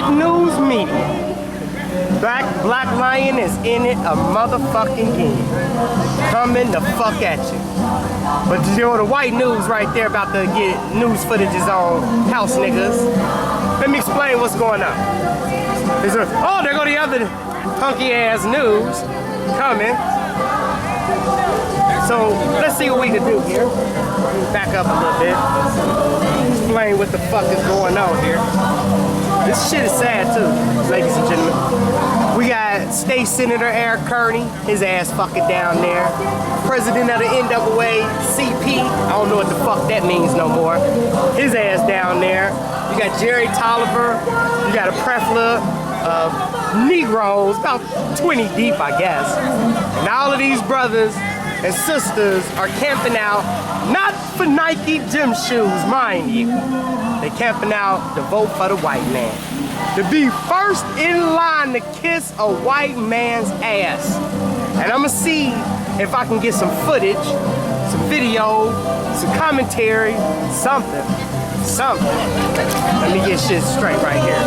Black news media. BlackLioN is in it a motherfucking game. Coming the fuck at you. But you know the white news right there about to get news footages on house niggas. Let me explain what's going on. Oh, there go the other hunky ass news coming. So let's see what we can do here. Back up a little bit. Explain what the fuck is going on here. This shit is sad too, ladies and gentlemen. We got State Senator Eric Kearney, his ass fucking down there. President of the NAACP, I don't know what the fuck that means no more. His ass down there. You got Jerry Tolliver. You got a plethora of Negroes, about 20 deep, I guess. And all of these brothers and sisters are camping out, not for Nike gym shoes, mind you. They camping out to vote for the white man. To be first in line to kiss a white man's ass. And I'ma see if I can get some footage, some video, some commentary, something. Let me get shit straight right here.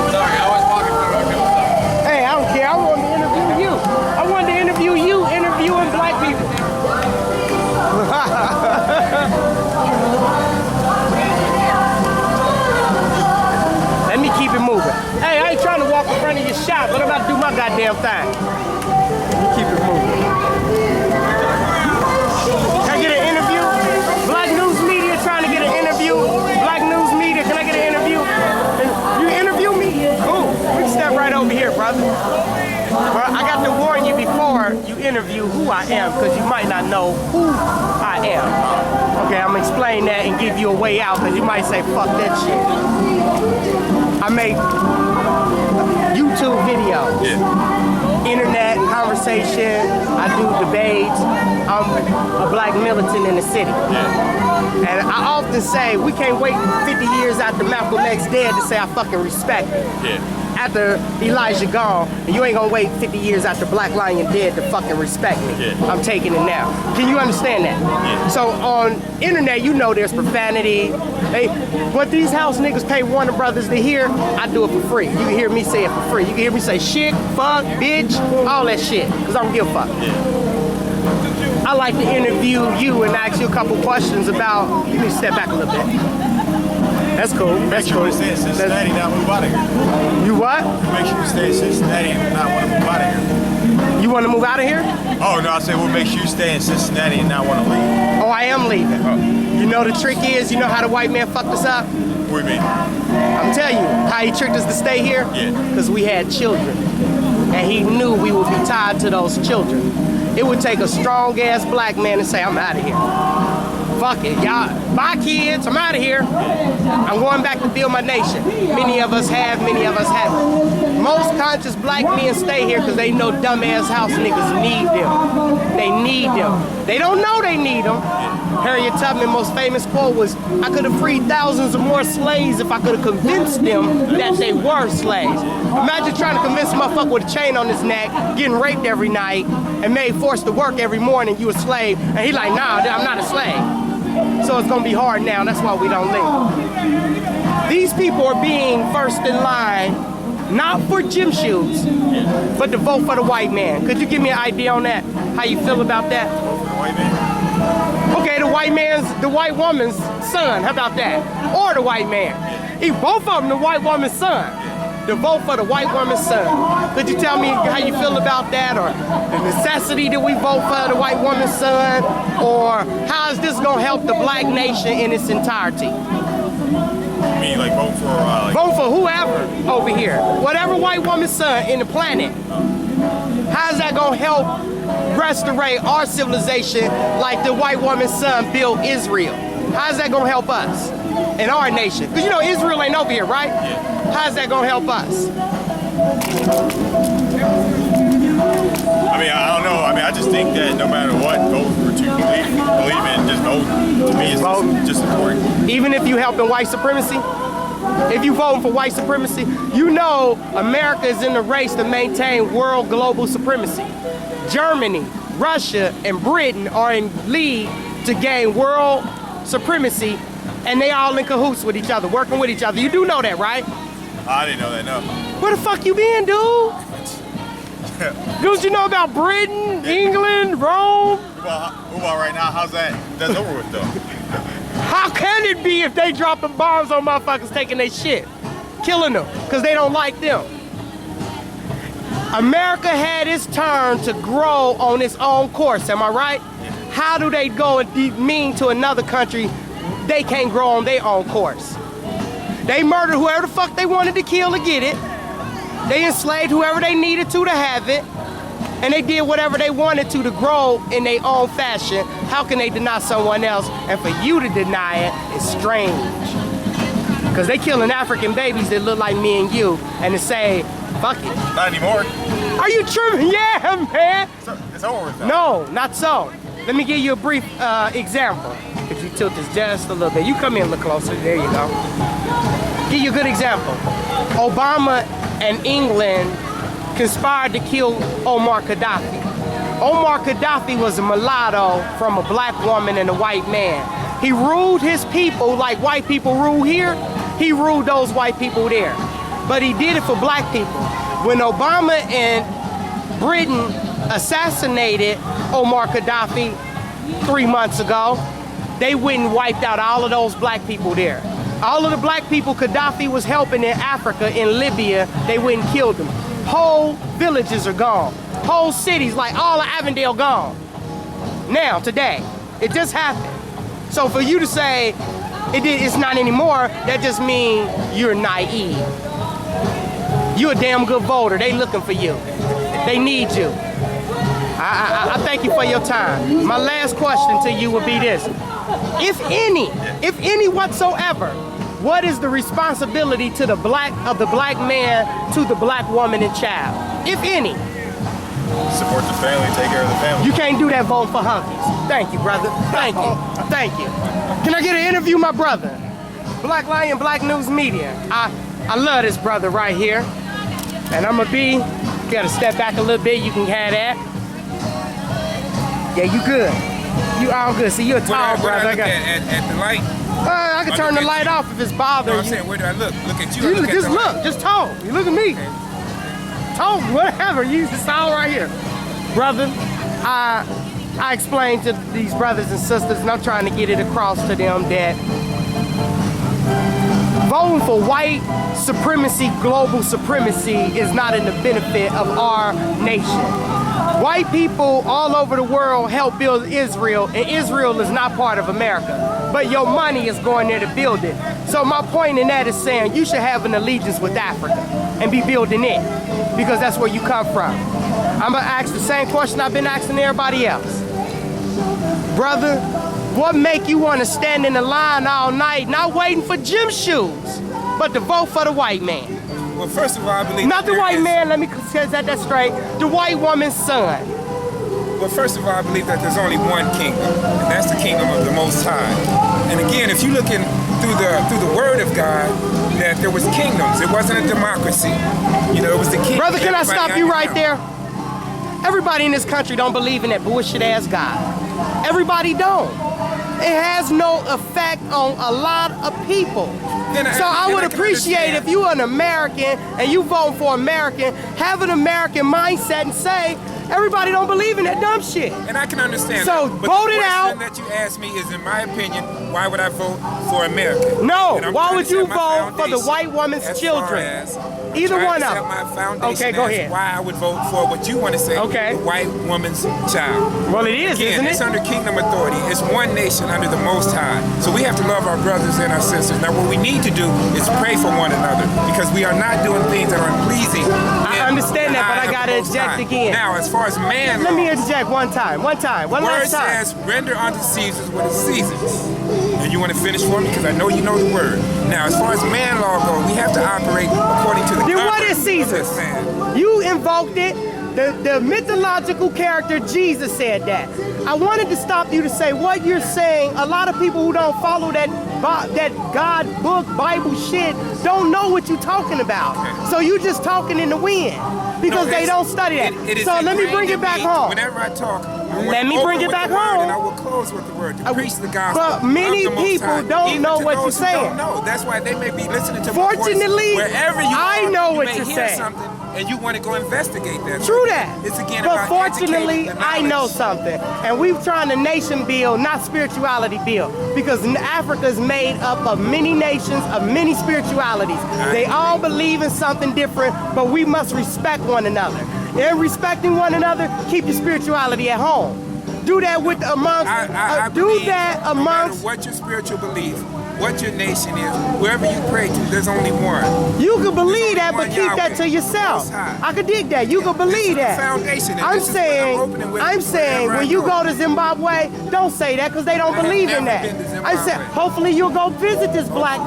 Sorry, I was walking through. Hey, I don't care, I wanted to interview you. I wanted to interview you interviewing black people. Let me keep it moving. Hey, I ain't trying to walk in front of your shop, but I'm about to do my goddamn thing. Let me keep it moving. Can I get an interview? Black news media trying to get an interview. Black news media, can I get an interview? You interview me? Cool. We can step right over here, brother. But I got to warn you before you interview who I am, because you might not know who I am. Okay, I'm gonna explain that and give you a way out, because you might say, fuck that shit. I make YouTube videos, internet conversation, I do debates. I'm a black militant in the city. And I often say, we can't wait 50 years after Malcolm X dead to say I fucking respect him. After Elijah gone, and you ain't gonna wait 50 years after BlackLioN dead to fucking respect me. I'm taking it now. Can you understand that? So on internet, you know there's profanity. Hey, what these house niggas pay Warner Brothers to hear, I do it for free. You can hear me say it for free. You can hear me say shit, fuck, bitch, all that shit, because I don't give a fuck. I like to interview you and ask you a couple questions about, you need to step back a little bit. That's cool. That's cool. Make sure you stay in Cincinnati, not move out of here. You what? Make sure you stay in Cincinnati and not want to move out of here. You want to move out of here? Oh, no, I said we'll make sure you stay in Cincinnati and not want to leave. Oh, I am leaving. You know the trick is, you know how the white man fucked us up? What do you mean? I'm telling you, how he tricked us to stay here? Because we had children. And he knew we would be tied to those children. It would take a strong ass black man to say, I'm out of here. Fuck it, y'all. Bye kids, I'm out of here. I'm going back to build my nation. Many of us have, many of us haven't. Most conscious black men stay here because they know dumbass house niggas need them. They need them. They don't know they need them. Harriet Tubman's most famous quote was, I could have freed thousands of more slaves if I could have convinced them that they were slaves. Imagine trying to convince a motherfucker with a chain on his neck, getting raped every night, and made forced to work every morning, you a slave, and he like, nah, I'm not a slave. So it's gonna be hard now, that's why we don't leave. These people are being first in line, not for gym shoes, but to vote for the white man. Could you give me an idea on that? How you feel about that? Vote for the white man? Okay, the white woman's son, how about that? Or the white man. Both of them the white woman's son. To vote for the white woman's son. Could you tell me how you feel about that, or the necessity that we vote for the white woman's son, or how is this gonna help the black nation in its entirety? You mean like vote for vote for whoever over here, whatever white woman's son in the planet. How's that gonna help restore our civilization like the white woman's son built Israel? How's that gonna help us in our nation? Because you know Israel ain't over here, right? How's that gonna help us? I mean, I don't know. I mean, I just think that no matter what, vote for what you believe in, just vote. To me, it's just important. Even if you help in white supremacy? If you voting for white supremacy, you know America is in the race to maintain world global supremacy. Germany, Russia, and Britain are in league to gain world supremacy, and they all in cahoots with each other, working with each other. You do know that, right? I didn't know that, no. Where the fuck you been, dude? Don't you know about Britain, England, Rome? Football right now, how's that? That's over with, though. How can it be if they dropping bombs on motherfuckers taking their shit? Killing them, because they don't like them. America had its turn to grow on its own course, am I right? How do they go and be mean to another country? They can't grow on their own course. They murdered whoever the fuck they wanted to kill to get it. They enslaved whoever they needed to have it. And they did whatever they wanted to grow in their own fashion. How can they deny someone else? And for you to deny it is strange. Because they killing African babies that look like me and you, and to say, fuck it. Not anymore. Are you tripping? Yeah, man. It's over with now. No, not so. Let me give you a brief example. If you tilt this just a little bit. You come in a little closer. There you go. Give you a good example. Obama and England conspired to kill Omar Gaddafi. Omar Gaddafi was a mulatto from a black woman and a white man. He ruled his people like white people rule here. He ruled those white people there. But he did it for black people. When Obama and Britain assassinated Omar Gaddafi 3 months ago, they went and wiped out all of those black people there. All of the black people Gaddafi was helping in Africa, in Libya, they went and killed them. Whole villages are gone. Whole cities, like all of Avondale, gone. Now, today, it just happened. So for you to say it's not anymore, that just means you're naive. You're a damn good voter. They looking for you. They need you. I thank you for your time. My last question to you would be this. If any whatsoever, what is the responsibility to the black man to the black woman and child? If any. Support the family, take care of the family. You can't do that voting for hunkies. Thank you, brother. Thank you. Thank you. Can I get an interview, my brother? BlackLioN, Black News Media. I love this brother right here. And I'm gonna be, gotta step back a little bit, you can have that. Yeah, you good. You all good. See, you're a tall brother. I look at the light? I can turn the light off if it's bothering you. I'm saying, where do I look? Look at you. Just look. Just talk. You look at me. Okay. Talk, whatever. You just all right here. Brother, I explained to these brothers and sisters, and I'm trying to get it across to them that voting for white supremacy, global supremacy, is not in the benefit of our nation. White people all over the world help build Israel, and Israel is not part of America. But your money is going there to build it. So my point in that is saying you should have an allegiance with Africa and be building it, because that's where you come from. I'm gonna ask the same question I've been asking everybody else. Brother, what make you want to stand in the line all night, not waiting for gym shoes, but to vote for the white man? Well, first of all, I believe... Not the white man, let me set that straight. The white woman's son. Well, first of all, I believe that there's only one kingdom, and that's the kingdom of the Most High. And again, if you're looking through the Word of God, that there was kingdoms. It wasn't a democracy. You know, it was the king. Brother, can I stop you right there? Everybody in this country don't believe in that bullshit-ass God. Everybody don't. It has no effect on a lot of people. So I would appreciate if you an American and you vote for American, have an American mindset and say, everybody don't believe in that dumb shit. And I can understand so that. So vote it out. The question that you asked me is, in my opinion, why would I vote for America? No, why would you vote for the white woman's children? Either one of them. Okay, go ahead. Why I would vote for what you want to say, the white woman's child. Well, it is, again, isn't it? It's under kingdom authority. It's one nation under the Most High. So we have to love our brothers and our sisters. Now, what we need to do is pray for one another, because we are not doing things that are unpleasing. I understand that, but I got to interject again. Now, as far as man Let me interject one last time. One last time. Word says, render unto Caesars what is Caesar's. And you want to finish for me? Because I know you know the word. Now, as far as man law goes, we have to operate according to the Then what is Caesar's? You invoked it. The mythological character Jesus said that. I wanted to stop you to say what you're saying. A lot of people who don't follow that God book, Bible shit, don't know what you're talking about. Okay. So you just talking in the wind because they don't study that. So let me bring it back home. Whenever I talk, Let me bring it back home. And I will close with the word to preach the gospel. But many of the Most people High, don't even know to what you're those who saying. don't know. That's why they may be listening to Fortunately, my voice. Wherever you I are, know you what may you're hear saying. something and you want to go investigate that. True that. It's again but about fortunately, educating the I know knowledge. something. And we're trying to nation build, not spirituality build. Because Africa is made up of many nations, of many spiritualities. They all believe in something different, but we must respect one another. And respecting one another, keep your spirituality at home. Do that with amongst, I do believe that no matter amongst. what your spiritual belief, what your nation is, wherever you pray to, there's only one. You can believe that, only but one keep that Yahweh, to yourself. Most High. I could dig that. You can believe This is that. the foundation, and I'm this is what I'm opening with I'm saying, wherever I when you go. go to Zimbabwe, don't say that because they don't I have believe in never that. been to I said, Zimbabwe. hopefully you'll go visit this black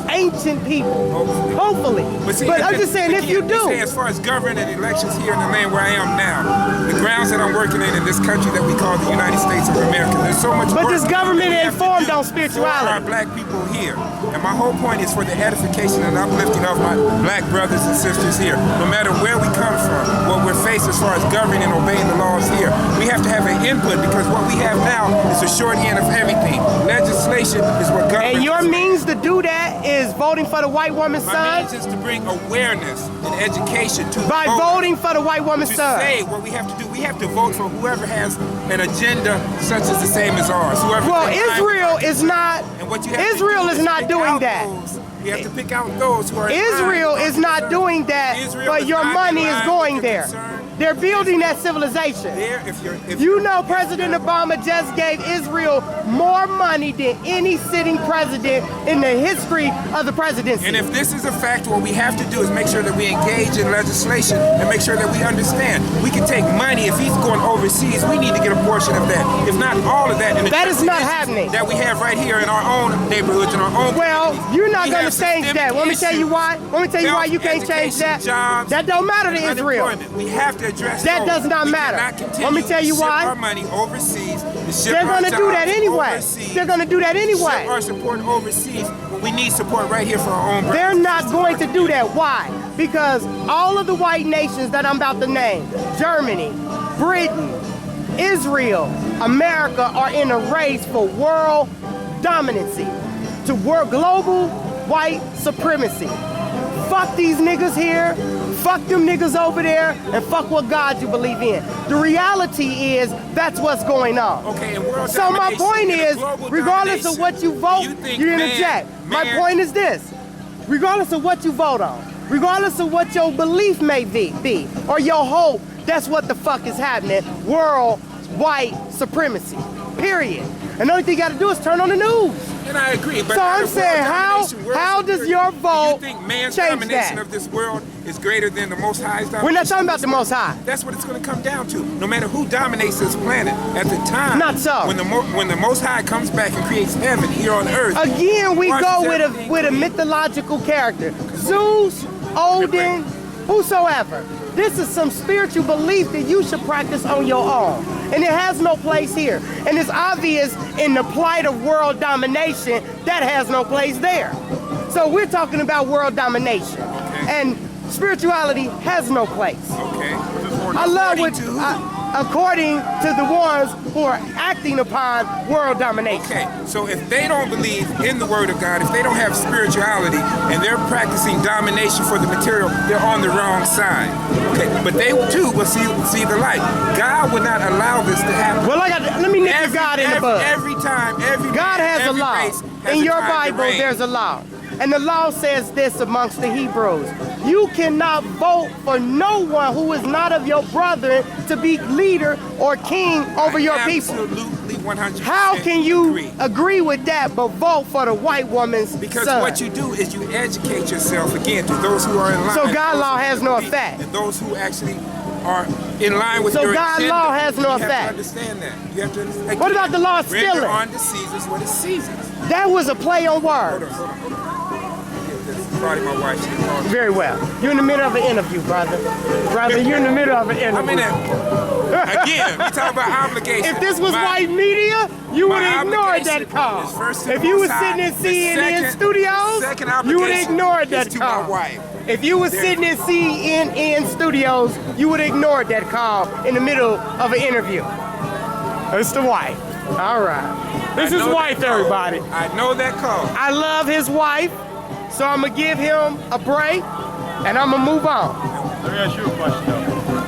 ancient people. Hopefully. But I'm just saying, if you do. As far as governing elections here in the land where I am now, the grounds that I'm working in this country that we call the United States of America, there's so much But work this government that we ain't have to formed do on for spirituality. our black people here. And my whole point is for the edification and uplifting of my black brothers and sisters here. No matter where we come from, what we're faced as far as governing and obeying the laws here, we have to have an input because what we have now is a short end of everything. Legislation is what governs. And your means to do that is voting for the white woman's My son? means is to bring awareness and education to By voters. voting for the white woman's To son. say what we have to do. We have to vote for whoever has an agenda such as the same as ours. Whoever Well, is in line Israel with is not. and what you have to Israel do is not pick doing out that. those. You have to pick out those who are in Israel line. is not doing that, Israel but is your not money in is line going with your there. concern. They're building that civilization. There, if You know President Obama just gave Israel more money than any sitting president in the history of the presidency. And if this is a fact, what we have to do is make sure that we engage in legislation and make sure that we understand. We can take money. If he's going overseas, we need to get a portion of that. If not all of that. And That is not happening. That we have right here in our own neighborhoods, in our own Well, communities. you're not We going have to change that. systemic Let me tell you issues. why. Let me tell you why you can't change Education, that. jobs, That don't matter to and Israel. unemployment. We have to address That those. does not We matter. cannot continue Let me tell you to ship why. our money overseas. To ship They're our going to do that jobs anyway. overseas, They're going to do that anyway. Ship our support overseas. But we need support right here for our own. They're brothers not and going to sisters. do that. Why? Because all of the white nations that I'm about to name, Germany, Britain, Israel, America, are in a race for world dominancy, to world global white supremacy. Fuck these niggas here, fuck them niggas over there, and fuck what God you believe in. The reality is that's what's going on. Okay, and world So my domination, point in a is, global regardless of what you vote, you think you interject. My point is this: regardless of what you vote on, regardless of what your belief may be, or your hope, that's what the fuck is happening. World white supremacy. Period. And the only thing you got to do is turn on the news. And I agree. But So out I'm of world saying, domination, world how does superiority, your do vote you think man's change domination that? of this world is greater than the Most High's domination? We're not talking about the Most High. That's what it's going to come down to. No matter who dominates this planet, at the time, Not so. when the Most High comes back and creates heaven here on earth, Again, we Watch go this with everything a created. mythological character. Zeus, Odin, whosoever. This is some spiritual belief that you should practice on your own. And it has no place here. And it's obvious in the plight of world domination, that has no place there. So we're talking about world domination. And spirituality has no place. okay. I love what, According to who? according to the ones who are acting upon world domination. Okay, so if they don't believe in the Word of God, if they don't have spirituality, and they're practicing domination for the material, they're on the wrong side. Okay, but they too will see the light. God would not allow this to happen. Well, let me nip God in the bud. Every time, every God has a every law. race has In a your time to Bible, reign. there's a law. And the law says this amongst the Hebrews. You cannot vote for no one who is not of your brethren to be leader or king over your people. Absolutely 100%. How can you agree? agree with that but vote for the white woman's Because son? what you do is you educate yourself again to those who are in line. So God those law who has no believe, effect. And those who actually are in line with So your God agenda. law has no You have effect. to understand that. You have to understand. What about the law of Render stealing? unto Caesar's what is Caesar's. That was a play on words. Hold on. Probably my wife. She called me. Very well. You're in the middle of an interview, brother. Brother, you're in the middle of an interview. I mean, again, we talk about obligation. If this was white media, you would have ignored that call. If you was sitting in CNN studios, you would have ignored that call. If you was sitting in CNN studios, you would have ignored that call in the middle of an interview. It's the wife. All right. This is wife, everybody. I know that call. I love his wife, so I'm going to give him a break, and I'm going to move on. Let me ask you a question, though.